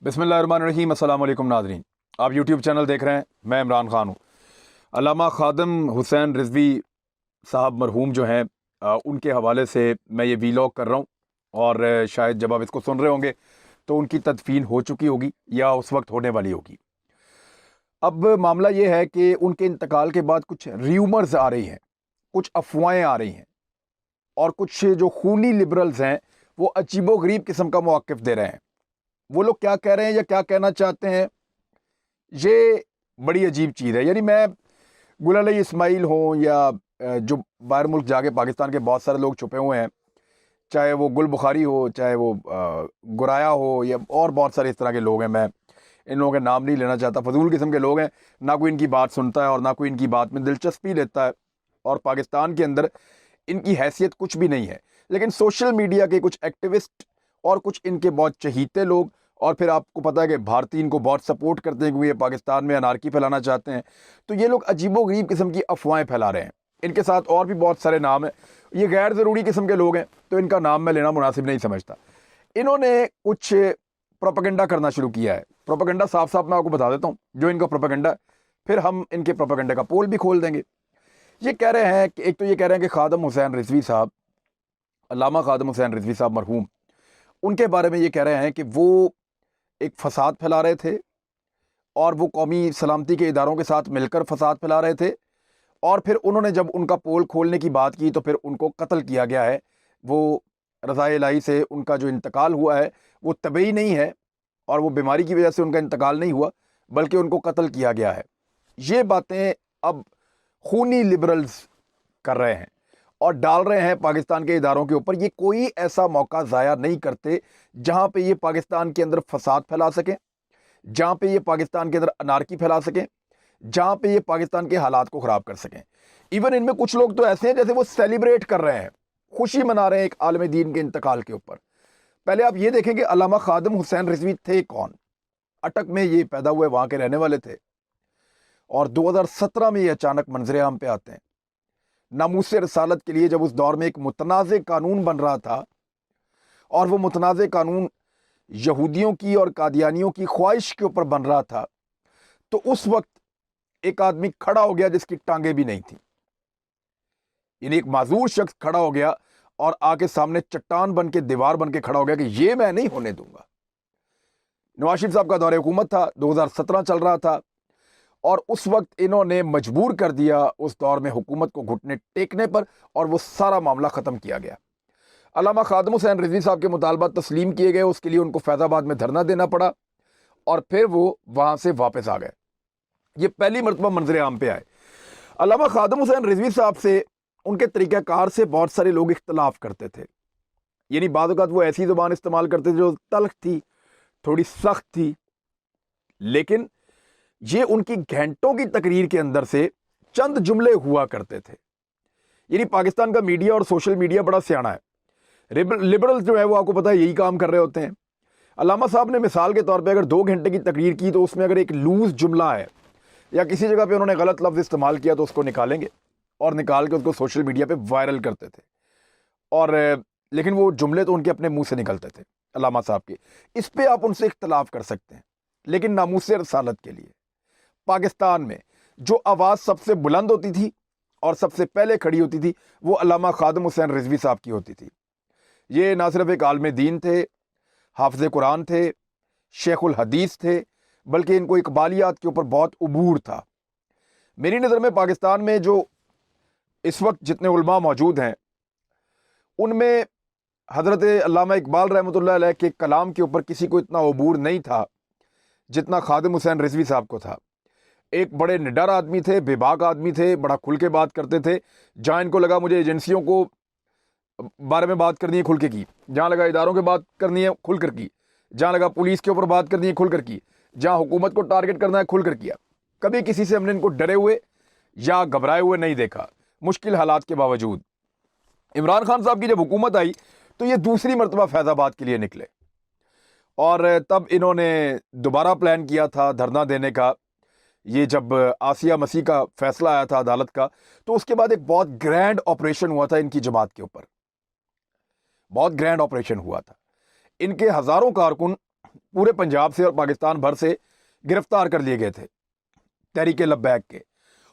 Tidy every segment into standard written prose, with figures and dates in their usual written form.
बिस्मिल्लाहिर्रहमानिर्रहीम। अस्सलाम वालेकुम नाज़रीन, आप यूट्यूब चैनल देख रहे हैं। मैं इमरान ख़ान हूँ। अल्लामा ख़ादम हुसैन रिज़वी साहब मरहूम जो हैं, उनके हवाले से मैं ये वीलॉग कर रहा हूँ। और शायद जब आप इसको सुन रहे होंगे तो उनकी तदफीन हो चुकी होगी या उस वक्त होने वाली होगी। अब मामला ये है कि उनके इंतकाल के बाद कुछ र्यूमर्स आ रही हैं, कुछ अफवाहें आ रही हैं, और कुछ जो खूनी लिबरल्स हैं वो अजीबो-गरीब किस्म का मौक़िफ़ दे रहे हैं। वो लोग क्या कह रहे हैं या क्या कहना चाहते हैं, ये बड़ी अजीब चीज़ है। यानी मैं गुल अली इस्माइल हों या जो बाहर मुल्क जाके पाकिस्तान के बहुत सारे लोग छुपे हुए हैं, चाहे वो गुल बुखारी हो, चाहे वो गुराया हो, या और बहुत सारे इस तरह के लोग हैं। मैं इन लोगों के नाम नहीं लेना चाहता, फजूल किस्म के लोग हैं। ना कोई इनकी बात सुनता है और ना कोई इनकी बात में दिलचस्पी लेता है, और पाकिस्तान के अंदर इनकी हैसियत कुछ भी नहीं है। लेकिन सोशल मीडिया के कुछ एक्टिविस्ट और कुछ इनके बहुत चहीते लोग, और फिर आपको पता है कि भारतीय इनको बहुत सपोर्ट करते हैं क्योंकि ये पाकिस्तान में अनारकी फैलाना चाहते हैं, तो ये लोग अजीबो-गरीब किस्म की अफवाहें फैला रहे हैं। इनके साथ और भी बहुत सारे नाम हैं। ये गैर ज़रूरी किस्म के लोग हैं, तो इनका नाम मैं लेना मुनासिब नहीं समझता। इन्होंने कुछ प्रोपेगेंडा करना शुरू किया है। प्रोपेगेंडा साफ साफ मैं आपको बता देता हूँ जो इनका प्रोपेगेंडा है, फिर हम इनके प्रोपेगेंडा का पोल भी खोल देंगे। ये कह रहे हैं कि एक तो ये कह रहे हैं कि ख़ादम हुसैन रिज़वी साहब, अल्लामा ख़ादम हुसैन रिज़वी साहब मरहूम, उनके बारे में ये कह रहे हैं कि वो एक फ़साद फैला रहे थे, और वो कौमी सलामती के इदारों के साथ मिलकर फ़साद फैला रहे थे। और फिर उन्होंने जब उनका पोल खोलने की बात की तो फिर उनको कत्ल किया गया है। वो रज़ाए इलाही से उनका जो इंतकाल हुआ है वो तबई नहीं है, और वो बीमारी की वजह से उनका इंतकाल नहीं हुआ, बल्कि उनको कत्ल किया गया है। ये बातें अब खूनी लिबरल्स कर रहे हैं और डाल रहे हैं पाकिस्तान के इदारों के ऊपर। ये कोई ऐसा मौका ज़ाया नहीं करते जहाँ पे ये पाकिस्तान के अंदर फसाद फैला सकें, जहाँ पे ये पाकिस्तान के अंदर अनारकी फैला सकें, जहाँ पे ये पाकिस्तान के हालात को ख़राब कर सकें। इवन इनमें कुछ लोग तो ऐसे हैं जैसे वो सेलिब्रेट कर रहे हैं, खुशी मना रहे हैं एक आलम दीन के इंतकाल के ऊपर। पहले आप ये देखें कि अल्लामा ख़ादम हुसैन रिज़वी थे कौन। अटक में ये पैदा हुए, वहाँ के रहने वाले थे, और 2017 में ये अचानक मंजर आम पे आते हैं। नामूस रसालत के लिए जब उस दौर में एक मुतनाज़ कानून बन रहा था, और वो मुतनाज़ कानून यहूदियों की और कादियानियों की ख्वाहिश के ऊपर बन रहा था, तो उस वक्त एक आदमी खड़ा हो गया जिसकी टांगे भी नहीं थी। यानी एक माजूर शख्स खड़ा हो गया और आके सामने चट्टान बन के, दीवार बन के खड़ा हो गया कि ये मैं नहीं होने दूंगा। नवाज शरीफ साहब का दौरे हुकूमत था, 2017 चल रहा था, और उस वक्त इन्होंने मजबूर कर दिया उस दौर में हुकूमत को घुटने टेकने पर, और वो सारा मामला ख़त्म किया गया। अल्लामा ख़ादम हुसैन रिज़वी साहब के मुतालबात तस्लीम किए गए, उसके लिए उनको फैज़ाबाद में धरना देना पड़ा, और फिर वो वहाँ से वापस आ गए। ये पहली मरतबा मंजर आम पे आए। अल्लामा ख़ादम हुसैन रिज़वी साहब से, उनके तरीक़ाकार से बहुत सारे लोग इख्तलाफ करते थे। यानी बाद वक़्त वो ऐसी ज़ुबान इस्तेमाल करते थे जो तल्ख़ थी, थोड़ी सख्त थी, लेकिन ये उनकी घंटों की तकरीर के अंदर से चंद जुमले हुआ करते थे। यानी पाकिस्तान का मीडिया और सोशल मीडिया बड़ा सियाना है। लिबरल्स जो है वो आपको पता है यही काम कर रहे होते हैं। अल्लामा साहब ने मिसाल के तौर पे अगर 2 घंटे की तकरीर की तो उसमें अगर एक लूज़ जुमला है या किसी जगह पे उन्होंने गलत लफ्ज़ इस्तेमाल किया तो उसको निकालेंगे और निकाल के उसको सोशल मीडिया पे वायरल करते थे। और लेकिन वो जुमले तो उनके अपने मुंह से निकलते थे अल्लामा साहब के। इस पर आप उनसे इख्तलाफ कर सकते हैं, लेकिन नामूस रसालत के लिए पाकिस्तान में जो आवाज़ सबसे बुलंद होती थी और सबसे पहले खड़ी होती थी वो अल्लामा ख़ादम हुसैन रिज़वी साहब की होती थी। ये ना सिर्फ एक आलम दीन थे, हाफ़िज़ कुरान थे, शेखुल हदीस थे, बल्कि इनको इकबालियात के ऊपर बहुत उबूर था। मेरी नज़र में पाकिस्तान में जो इस वक्त जितने उलमा मौजूद हैं उनमें हज़रत अल्लामा इकबाल रहमतुल्लाह अलैह के कलाम के ऊपर किसी को इतना उबूर नहीं था जितना ख़ादम हुसैन रिज़वी साहब को था। एक बड़े निडर आदमी थे, बेबाक आदमी थे, बड़ा खुल के बात करते थे। जहाँ इनको लगा मुझे एजेंसियों को बारे में बात करनी है, खुल के की। जहाँ लगा इदारों के बात करनी है, खुल कर की। जहाँ लगा पुलिस के ऊपर बात करनी है, खुल कर की। जहाँ हुकूमत को टारगेट करना है, खुल कर किया। कभी किसी से हमने इनको डरे हुए या घबराए हुए नहीं देखा, मुश्किल हालात के बावजूद। इमरान खान साहब की जब हुकूमत आई तो ये दूसरी मरतबा फैज़ाबाद के लिए निकले, और तब इन्होंने दोबारा प्लान किया था धरना देने का। ये जब आसिया मसीह का फैसला आया था अदालत का, तो उसके बाद एक बहुत ग्रैंड ऑपरेशन हुआ था इनकी जमात के ऊपर, बहुत ग्रैंड ऑपरेशन हुआ था। इनके हज़ारों कारकुन पूरे पंजाब से और पाकिस्तान भर से गिरफ्तार कर लिए गए थे तहरीक लब्बैक के,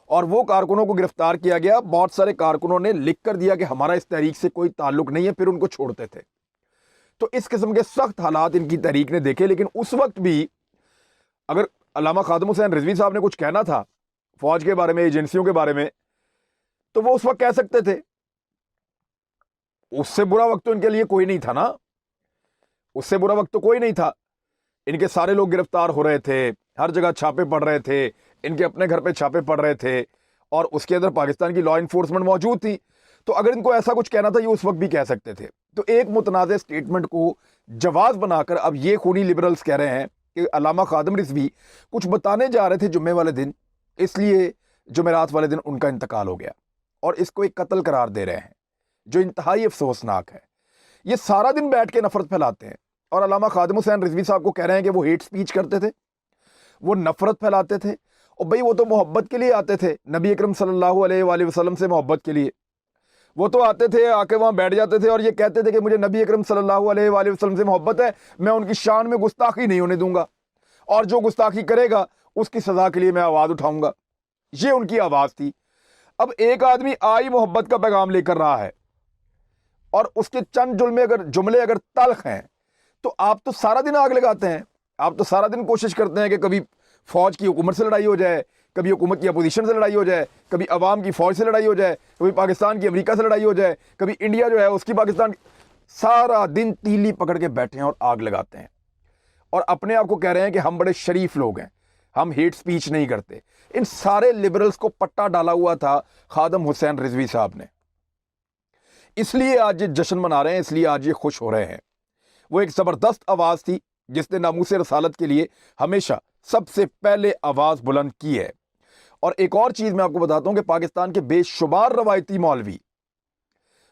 और वो कारकुनों को गिरफ्तार किया गया। बहुत सारे कारकुनों ने लिख कर दिया कि हमारा इस तहरीक से कोई ताल्लुक नहीं है, फिर उनको छोड़ते थे। तो इस किस्म के सख्त हालात इनकी तहरीक ने देखे। लेकिन उस वक्त भी अगर अल्लामा खादिम हुसैन रिजवी साहब ने कुछ कहना था फौज के बारे में, एजेंसियों के बारे में, तो वो उस वक्त कह सकते थे। उससे बुरा वक्त तो इनके लिए कोई नहीं था ना, उससे बुरा वक्त तो कोई नहीं था। इनके सारे लोग गिरफ्तार हो रहे थे, हर जगह छापे पड़ रहे थे, इनके अपने घर पे छापे पड़ रहे थे, और उसके अंदर पाकिस्तान की लॉ इन्फोर्समेंट मौजूद थी। तो अगर इनको ऐसा कुछ कहना था, ये उस वक्त भी कह सकते थे। तो एक मुतनाज़ स्टेटमेंट को जवाब बनाकर अब ये खूनी लिबरल्स कह रहे हैं कि अल्लामा खादिम रिजवी कुछ बताने जा रहे थे जुम्मे वाले दिन, इसलिए जुमेरात वाले दिन उनका इंतकाल हो गया, और इसको एक कत्ल करार दे रहे हैं, जो इंतहाई अफसोसनाक है। ये सारा दिन बैठ के नफरत फैलाते हैं, और अल्लामा खादिम हुसैन रिजवी साहब को कह रहे हैं कि वो हेट स्पीच करते थे, वो नफरत फैलाते थे। और भाई वो तो मोहब्बत के लिए आते थे, नबी अकरम सल्लल्लाहु अलैहि वसल्लम से मोहब्बत के लिए। वो तो आते थे, आके वहाँ बैठ जाते थे और ये कहते थे कि मुझे नबी अकरम सल्लल्लाहु अलैहि वसल्लम से मोहब्बत है, मैं उनकी शान में गुस्ताखी नहीं होने दूंगा, और जो गुस्ताखी करेगा उसकी सज़ा के लिए मैं आवाज़ उठाऊंगा। ये उनकी आवाज़ थी। अब एक आदमी आई मोहब्बत का पैगाम लेकर रहा है, और उसके चंद जुमले अगर तल्ख हैं, तो आप तो सारा दिन आग लगाते हैं। आप तो सारा दिन कोशिश करते हैं कि कभी फौज की हुकूमत से लड़ाई हो जाए, कभी हुकूमत की अपोजिशन से लड़ाई हो जाए, कभी अवाम की फौज से लड़ाई हो जाए, कभी पाकिस्तान की अमेरिका से लड़ाई हो जाए, कभी इंडिया जो है उसकी पाकिस्तान। सारा दिन तीली पकड़ के बैठे हैं और आग लगाते हैं, और अपने आप को कह रहे हैं कि हम बड़े शरीफ लोग हैं, हम हेट स्पीच नहीं करते। इन सारे लिबरल्स को पट्टा डाला हुआ था खादिम हुसैन रिजवी साहब ने, इसलिए आज ये जश्न मना रहे हैं, इसलिए आज ये खुश हो रहे हैं। वो एक ज़बरदस्त आवाज़ थी जिसने नामूस रसालत के लिए हमेशा सबसे पहले आवाज़ बुलंद की है। और एक और चीज़ मैं आपको बताता हूं कि पाकिस्तान के बेशुमार रवायती मौलवी,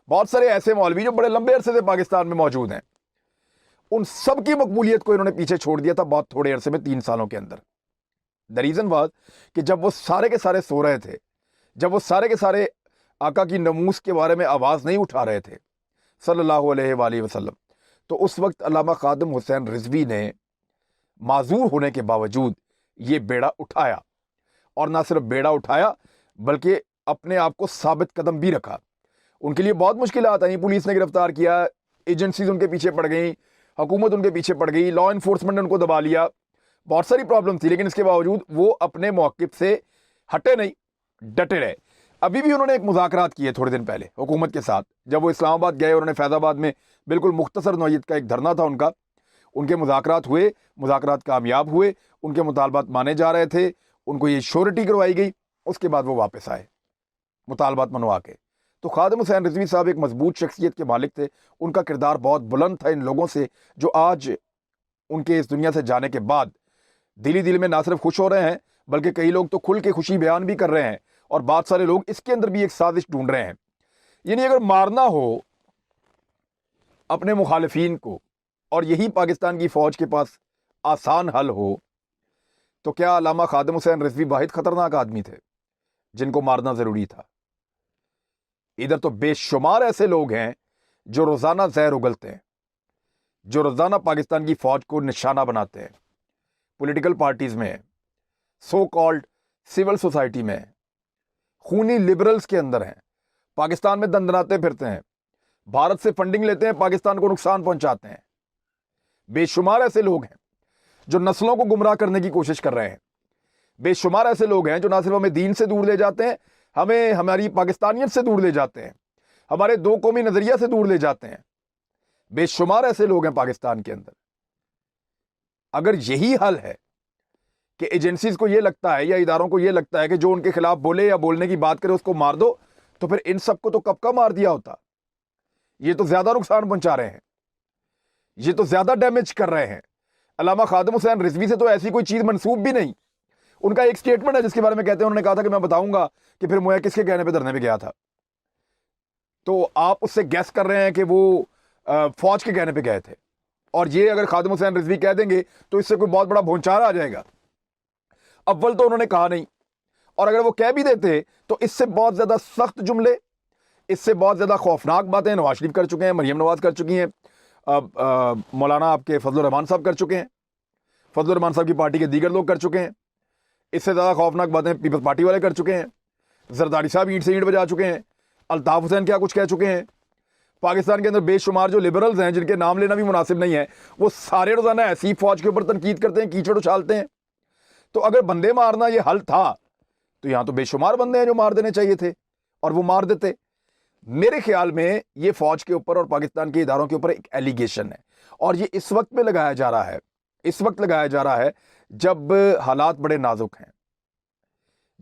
बहुत सारे ऐसे मौलवी जो बड़े लंबे अरसे से पाकिस्तान में मौजूद हैं, उन सब की मकबूलियत को इन्होंने पीछे छोड़ दिया था बहुत थोड़े अरसे में, 3 सालों के अंदर। द रीज़न वाज कि जब वो सारे के सारे सो रहे थे, जब वो सारे के सारे आका की नमूस के बारे में आवाज़ नहीं उठा रहे थे सल्लल्लाहु अलैहि वसल्लम, तो उस वक्त अल्लामा खादिम हुसैन रिजवी ने माजूर होने के बावजूद ये बेड़ा उठाया, और ना सिर्फ बेड़ा उठाया बल्कि अपने आप को साबित कदम भी रखा। उनके लिए बहुत मुश्किलात आई, पुलिस ने गिरफ्तार किया, एजेंसीज उनके पीछे पड़ गई, हुकूमत उनके पीछे पड़ गई, लॉ इन्फोर्समेंट ने उनको दबा लिया, बहुत सारी प्रॉब्लम थी, लेकिन इसके बावजूद वो अपने मौक़िफ़ से हटे नहीं, डटे रहे। अभी भी उन्होंने एक मुज़ाकरात किए थोड़े दिन पहले हुकूमत के साथ, जब वो इस्लामाबाद गए, उन्होंने फैज़ाबाद में बिल्कुल मुख्तसर नौयत का एक धरना था उनका, उनके मुज़ाकरात हुए, मुज़ाकरात कामयाब हुए, उनके मुतालबात माने जा रहे थे, उनको ये श्योरिटी करवाई गई, उसके बाद वो वापस आए मुतालबात मनवा के। तो खादिम हुसैन रिजवी साहब एक मजबूत शख्सियत के मालिक थे, उनका किरदार बहुत बुलंद था इन लोगों से, जो आज उनके इस दुनिया से जाने के बाद दिली दिल में ना सिर्फ खुश हो रहे हैं, बल्कि कई लोग तो खुल के खुशी बयान भी कर रहे हैं, और बहुत सारे लोग इसके अंदर भी एक साजिश ढूंढ रहे हैं। यानी अगर मारना हो अपने मुखालिफिन को, और यही पाकिस्तान की फ़ौज के पास आसान हल हो, तो क्या अल्लामा खादिम हुसैन रिजवी वाहिद ख़तरनाक आदमी थे जिनको मारना ज़रूरी था? इधर तो बेशुमार ऐसे लोग हैं जो रोज़ाना जहर उगलते हैं, जो रोज़ाना पाकिस्तान की फ़ौज को निशाना बनाते हैं, पॉलिटिकल पार्टीज़ में, सो कॉल्ड सिविल सोसाइटी में, खूनी लिबरल्स के अंदर हैं, पाकिस्तान में दंदनाते फिरते हैं, भारत से फंडिंग लेते हैं, पाकिस्तान को नुकसान पहुंचाते हैं। बेशुमार ऐसे लोग हैं जो नस्लों को गुमराह करने की कोशिश कर रहे हैं। बेशुमार ऐसे लोग हैं जो ना सिर्फ हमें दीन से दूर ले जाते हैं, हमें हमारी पाकिस्तानियत से दूर ले जाते हैं, हमारे दो कौमी नज़रिया से दूर ले जाते हैं। बेशुमार ऐसे लोग हैं पाकिस्तान के अंदर। अगर यही हल है कि एजेंसीज को ये लगता है या इदारों को ये लगता है कि जो उनके खिलाफ बोले या बोलने की बात करे उसको मार दो, तो फिर इन सबको तो कब का मार दिया होता। ये तो ज्यादा नुकसान पहुंचा रहे हैं, ये तो ज्यादा डैमेज कर रहे हैं। अल्लामा खादिम हुसैन रिजवी से तो ऐसी कोई चीज मंसूब भी नहीं। उनका एक स्टेटमेंट है जिसके बारे में कहते हैं, उन्होंने कहा था कि मैं बताऊंगा कि फिर मैं किसके कहने पे धरने पे गया था। तो आप उससे गैस कर रहे हैं कि वो फौज के कहने पे गए थे, और ये अगर खादिम हुसैन रिजवी कह देंगे तो इससे कोई बहुत बड़ा भौंचार आ जाएगा। अव्वल तो उन्होंने कहा नहीं, और अगर वो कह भी देते तो इससे बहुत ज्यादा सख्त जुमले, इससे बहुत ज्यादा खौफनाक बातें नवाज शरीफ कर चुके हैं, मरियम नवाज कर चुकी हैं, मौलाना आपके फजल रहमान साहब कर चुके हैं। फजल रहमान साहब की पार्टी के दीगर लोग कर चुके हैं। इससे ज़्यादा खौफनाक बातें पीपल्स पार्टी वाले कर चुके हैं। जरदारी साहब ईंट से ईंट बजा चुके हैं। अल्ताफ़ हुसैन क्या कुछ कह चुके हैं। पाकिस्तान के अंदर बेशुमार जो लिबरल्स हैं जिनके नाम लेना भी मुनासिब नहीं है, वो सारे रोज़ाना ऐसी फ़ौज के ऊपर तनकीद करते हैं, कीचड़ उछालते हैं। तो अगर बंदे मारना ये हल था तो यहाँ तो बेशुमार बंदे हैं जो मार देने चाहिए थे और वो मार देते। मेरे ख्याल में ये फ़ौज के ऊपर और पाकिस्तान के इदारों के ऊपर एक एलिगेशन है, और ये इस वक्त में लगाया जा रहा है, इस वक्त लगाया जा रहा है जब हालात बड़े नाजुक हैं।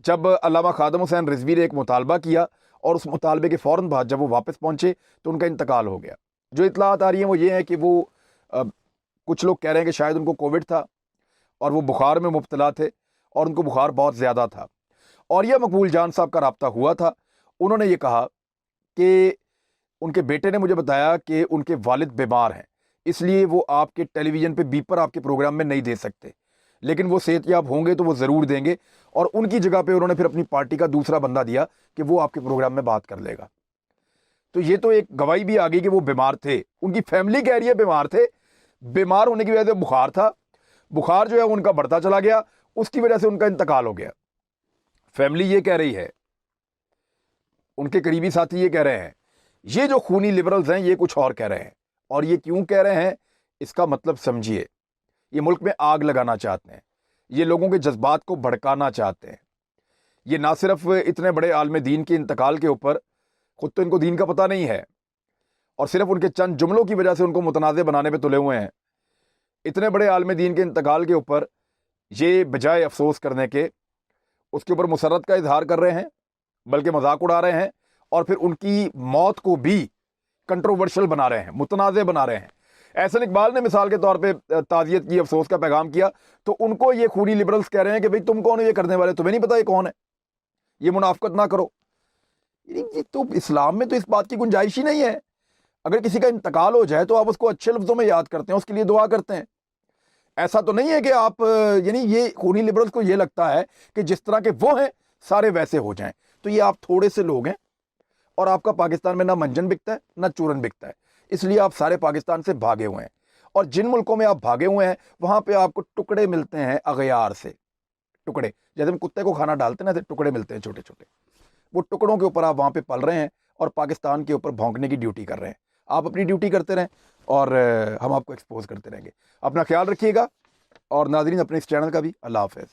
जब अल्लामा खादम हुसैन रिजवी ने एक मुतालबा किया और उस मुतालबे के फ़ौरन बाद जब वो वापस पहुंचे तो उनका इंतकाल हो गया। जो इतलात आ रही हैं वो ये है कि वो कुछ लोग कह रहे हैं कि शायद उनको कोविड था और वो बुखार में मुब्तला थे और उनको बुखार बहुत ज़्यादा था। और यह मकबूल जान साहब का रब्ता हुआ था। उन्होंने ये कहा कि उनके बेटे ने मुझे बताया कि उनके वालिद बीमार हैं, इसलिए वो आपके टेलीविज़न पे बीपर आपके प्रोग्राम में नहीं दे सकते, लेकिन वो सेहतयाब होंगे तो वो ज़रूर देंगे। और उनकी जगह पे उन्होंने फिर अपनी पार्टी का दूसरा बंदा दिया कि वो आपके प्रोग्राम में बात कर लेगा। तो ये तो एक गवाही भी आ गई कि वो बीमार थे, उनकी फैमिली कह रही है बीमार थे, बीमार होने की वजह से बुखार था, बुखार जो है उनका बढ़ता चला गया, उसकी वजह से उनका इंतकाल हो गया। फैमिली ये कह रही है, उनके करीबी साथी ये कह रहे हैं। ये जो खूनी लिबरल्स हैं ये कुछ और कह रहे हैं, और ये क्यों कह रहे हैं इसका मतलब समझिए। ये मुल्क में आग लगाना चाहते हैं, ये लोगों के जज्बात को भड़काना चाहते हैं। ये ना सिर्फ इतने बड़े आलम दीन के इंतकाल के ऊपर, खुद तो इनको दीन का पता नहीं है और सिर्फ उनके चंद जुमलों की वजह से उनको मुतनाज़ बनाने पे तुले हुए हैं। इतने बड़े आलम दीन के इंतकाल के ऊपर ये बजाय अफसोस करने के उसके ऊपर मुसर्रत का इजहार कर रहे हैं, बल्कि मजाक उड़ा रहे हैं, और फिर उनकी मौत को भी कंट्रोवर्शियल बना रहे हैं, मुतनाज़ बना रहे हैं। एहसन इकबाल ने मिसाल के तौर पे ताज़ियत की, अफसोस का पैगाम किया, तो उनको ये खूनी लिबरल्स कह रहे हैं कि भाई तुम कौन हो ये करने वाले, तुम्हें नहीं पता ये कौन है, ये मुनाफकत ना करो। ये तो इस्लाम में तो इस बात की गुंजाइश ही नहीं है। अगर किसी का इंतकाल हो जाए तो आप उसको अच्छे लफ्ज़ों में याद करते हैं, उसके लिए दुआ करते हैं। ऐसा तो नहीं है कि आप यानी ये खूनी लिबरल्स को ये लगता है कि जिस तरह के वो हैं सारे वैसे हो जाएं। तो ये आप थोड़े से लोग हैं और आपका पाकिस्तान में ना मंजन बिकता है ना चूरन बिकता है, इसलिए आप सारे पाकिस्तान से भागे हुए हैं। और जिन मुल्कों में आप भागे हुए हैं वहाँ पे आपको टुकड़े मिलते हैं अगयार से, टुकड़े जैसे हम कुत्ते को खाना डालते हैं ना, टुकड़े मिलते हैं छोटे छोटे, वो टुकड़ों के ऊपर आप वहाँ पे पल रहे हैं और पाकिस्तान के ऊपर भौंकने की ड्यूटी कर रहे हैं। आप अपनी ड्यूटी करते रहें और हम आपको एक्सपोज करते रहेंगे। अपना ख्याल रखिएगा, और नाज़रीन अपने इस चैनल का भी। अल्लाह हाफ़िज़।